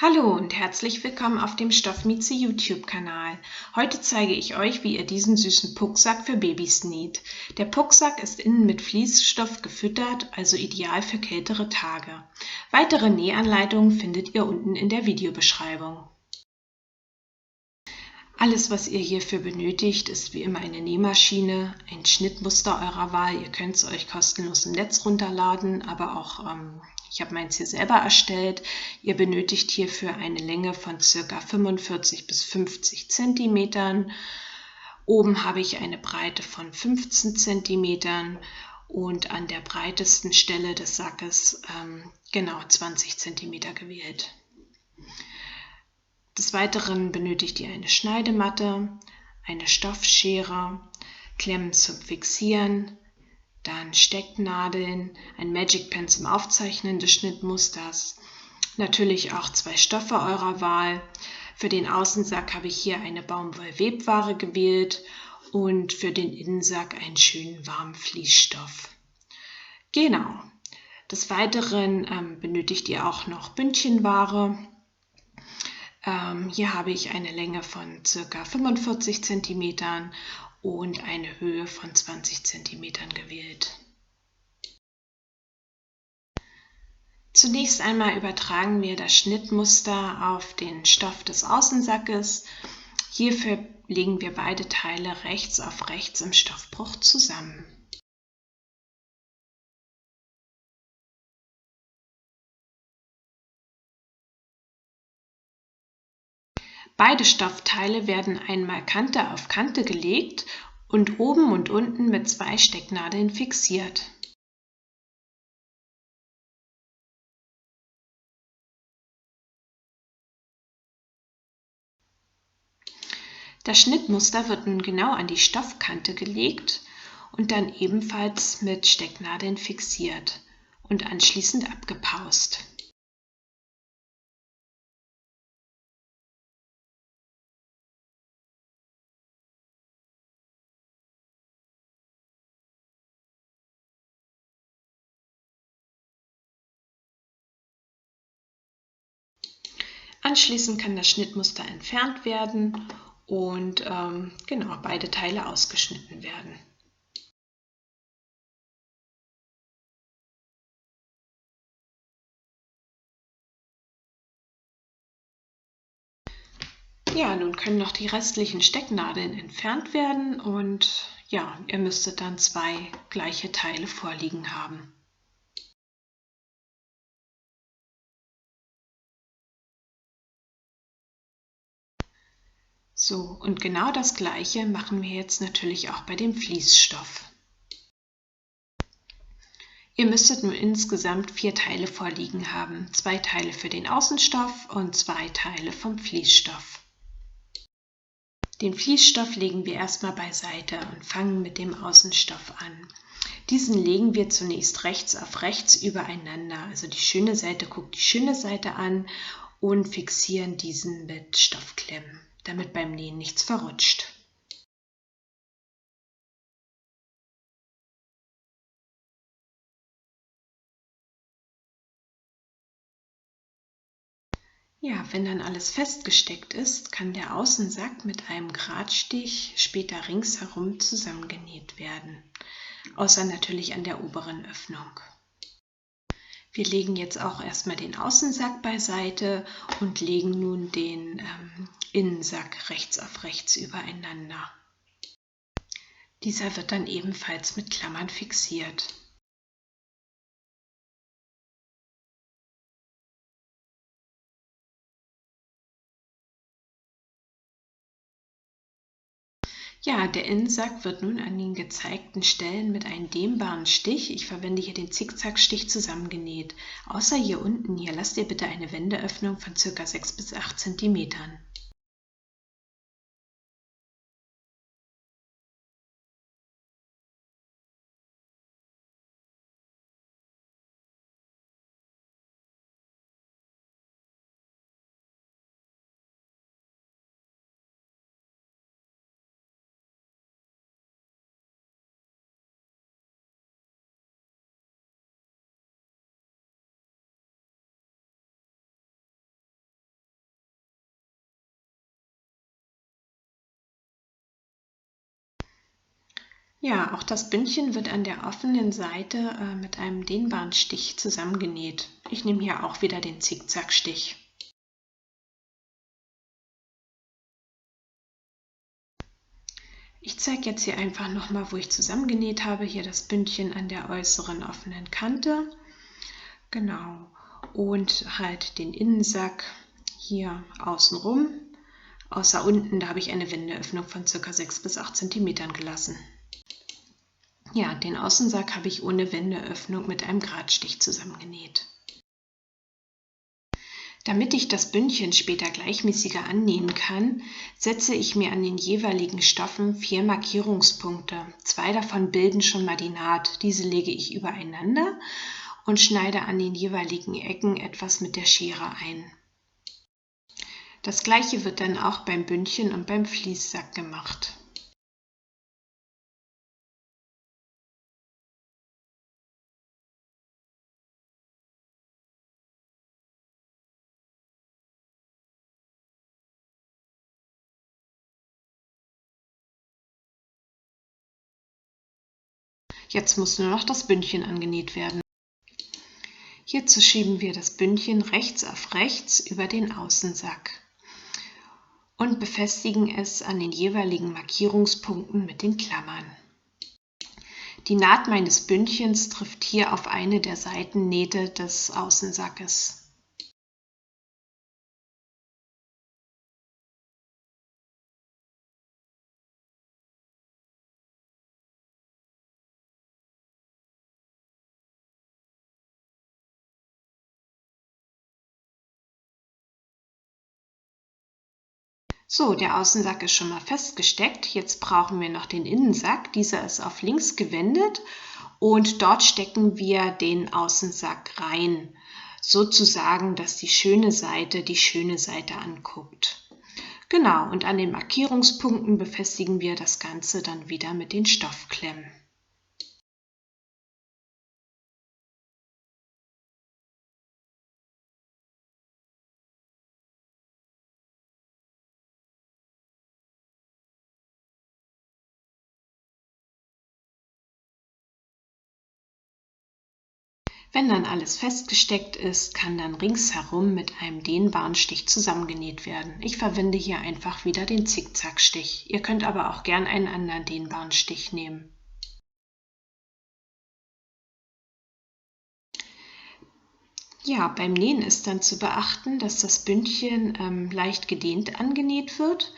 Hallo und herzlich willkommen auf dem Stoffmieze YouTube-Kanal. Heute zeige ich euch, wie ihr diesen süßen Pucksack für Babys näht. Der Pucksack ist innen mit Fließstoff gefüttert, also ideal für kältere Tage. Weitere Nähanleitungen findet ihr unten in der Videobeschreibung. Alles, was ihr hierfür benötigt, ist wie immer eine Nähmaschine, ein Schnittmuster eurer Wahl. Ihr könnt es euch kostenlos im Netz runterladen, aber auch ich habe meins hier selber erstellt. Ihr benötigt hierfür eine Länge von ca. 45 bis 50 cm. Oben habe ich eine Breite von 15 cm und an der breitesten Stelle des Sackes genau 20 cm gewählt. Des Weiteren benötigt ihr eine Schneidematte, eine Stoffschere, Klemmen zum Fixieren, dann Stecknadeln, ein Magic Pen zum Aufzeichnen des Schnittmusters, natürlich auch 2 Stoffe eurer Wahl. Für den Außensack habe ich hier eine Baumwollwebware gewählt und für den Innensack einen schönen warmen Fließstoff. Genau. Des Weiteren benötigt ihr auch noch Bündchenware. Hier habe ich eine Länge von ca. 45 cm und eine Höhe von 20 cm gewählt. Zunächst einmal übertragen wir das Schnittmuster auf den Stoff des Außensackes. Hierfür legen wir beide Teile rechts auf rechts im Stoffbruch zusammen. Beide Stoffteile werden einmal Kante auf Kante gelegt und oben und unten mit 2 Stecknadeln fixiert. Das Schnittmuster wird nun genau an die Stoffkante gelegt und dann ebenfalls mit Stecknadeln fixiert und anschließend abgepaust. Anschließend kann das Schnittmuster entfernt werden und genau, beide Teile ausgeschnitten werden. Ja, nun können noch die restlichen Stecknadeln entfernt werden und ja, ihr müsstet dann 2 gleiche Teile vorliegen haben. So, und genau das Gleiche machen wir jetzt natürlich auch bei dem Fließstoff. Ihr müsstet nun insgesamt 4 Teile vorliegen haben, 2 Teile für den Außenstoff und 2 Teile vom Fließstoff. Den Fließstoff legen wir erstmal beiseite und fangen mit dem Außenstoff an. Diesen legen wir zunächst rechts auf rechts übereinander, also die schöne Seite guckt die schöne Seite an und fixieren diesen mit Stoffklemmen, damit beim Nähen nichts verrutscht. Ja, wenn dann alles festgesteckt ist, kann der Außensack mit einem Gradstich später ringsherum zusammengenäht werden, außer natürlich an der oberen Öffnung. Wir legen jetzt auch erstmal den Außensack beiseite und legen nun den Innensack rechts auf rechts übereinander. Dieser wird dann ebenfalls mit Klammern fixiert. Ja, der Innensack wird nun an den gezeigten Stellen mit einem dehnbaren Stich, ich verwende hier den Zickzackstich, zusammengenäht. Außer hier unten, hier lasst ihr bitte eine Wendeöffnung von ca. 6 bis 8 cm. Ja, auch das Bündchen wird an der offenen Seite mit einem dehnbaren Stich zusammengenäht. Ich nehme hier auch wieder den Zickzackstich. Ich zeige jetzt hier einfach nochmal, wo ich zusammengenäht habe. Hier das Bündchen an der äußeren offenen Kante. Genau. Und halt den Innensack hier außenrum. Außer unten, da habe ich eine Wendeöffnung von ca. 6 bis 8 cm gelassen. Ja, den Außensack habe ich ohne Wendeöffnung mit einem Gradstich zusammengenäht. Damit ich das Bündchen später gleichmäßiger annähen kann, setze ich mir an den jeweiligen Stoffen 4 Markierungspunkte. 2 davon bilden schon mal die Naht. Diese lege ich übereinander und schneide an den jeweiligen Ecken etwas mit der Schere ein. Das gleiche wird dann auch beim Bündchen und beim Fließsack gemacht. Jetzt muss nur noch das Bündchen angenäht werden. Hierzu schieben wir das Bündchen rechts auf rechts über den Außensack und befestigen es an den jeweiligen Markierungspunkten mit den Klammern. Die Naht meines Bündchens trifft hier auf eine der Seitennähte des Außensackes. So, der Außensack ist schon mal festgesteckt. Jetzt brauchen wir noch den Innensack. Dieser ist auf links gewendet und dort stecken wir den Außensack rein. Sozusagen, dass die schöne Seite anguckt. Genau, und an den Markierungspunkten befestigen wir das Ganze dann wieder mit den Stoffklemmen. Wenn dann alles festgesteckt ist, kann dann ringsherum mit einem dehnbaren Stich zusammengenäht werden. Ich verwende hier einfach wieder den Zickzackstich. Ihr könnt aber auch gern einen anderen dehnbaren Stich nehmen. Ja, beim Nähen ist dann zu beachten, dass das Bündchen leicht gedehnt angenäht wird.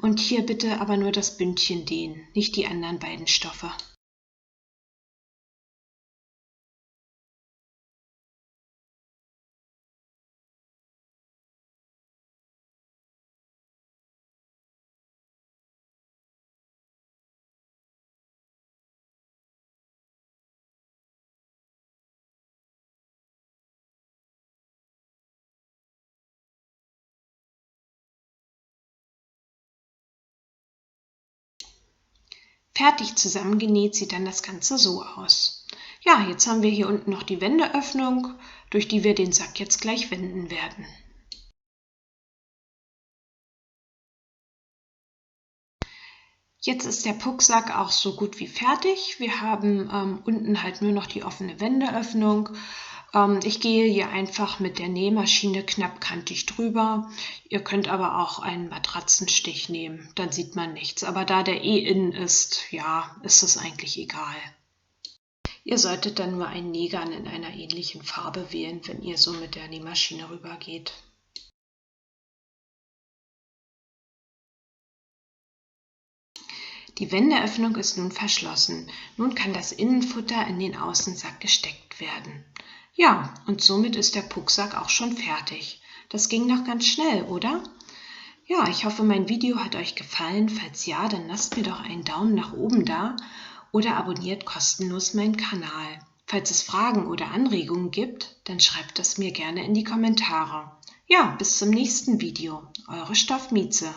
Und hier bitte aber nur das Bündchen dehnen, nicht die anderen beiden Stoffe. Fertig zusammengenäht sieht dann das Ganze so aus. Ja, jetzt haben wir hier unten noch die Wendeöffnung, durch die wir den Sack jetzt gleich wenden werden. Jetzt ist der Pucksack auch so gut wie fertig. Wir haben unten halt nur noch die offene Wendeöffnung. Ich gehe hier einfach mit der Nähmaschine knappkantig drüber. Ihr könnt aber auch einen Matratzenstich nehmen, dann sieht man nichts. Aber da der eh innen ist, ja, ist es eigentlich egal. Ihr solltet dann nur einen Nähgarn in einer ähnlichen Farbe wählen, wenn ihr so mit der Nähmaschine rübergeht. Die Wendeöffnung ist nun verschlossen. Nun kann das Innenfutter in den Außensack gesteckt werden. Ja, und somit ist der Pucksack auch schon fertig. Das ging noch ganz schnell, oder? Ja, ich hoffe, mein Video hat euch gefallen. Falls ja, dann lasst mir doch einen Daumen nach oben da oder abonniert kostenlos meinen Kanal. Falls es Fragen oder Anregungen gibt, dann schreibt das mir gerne in die Kommentare. Ja, bis zum nächsten Video. Eure Stoff Mieze.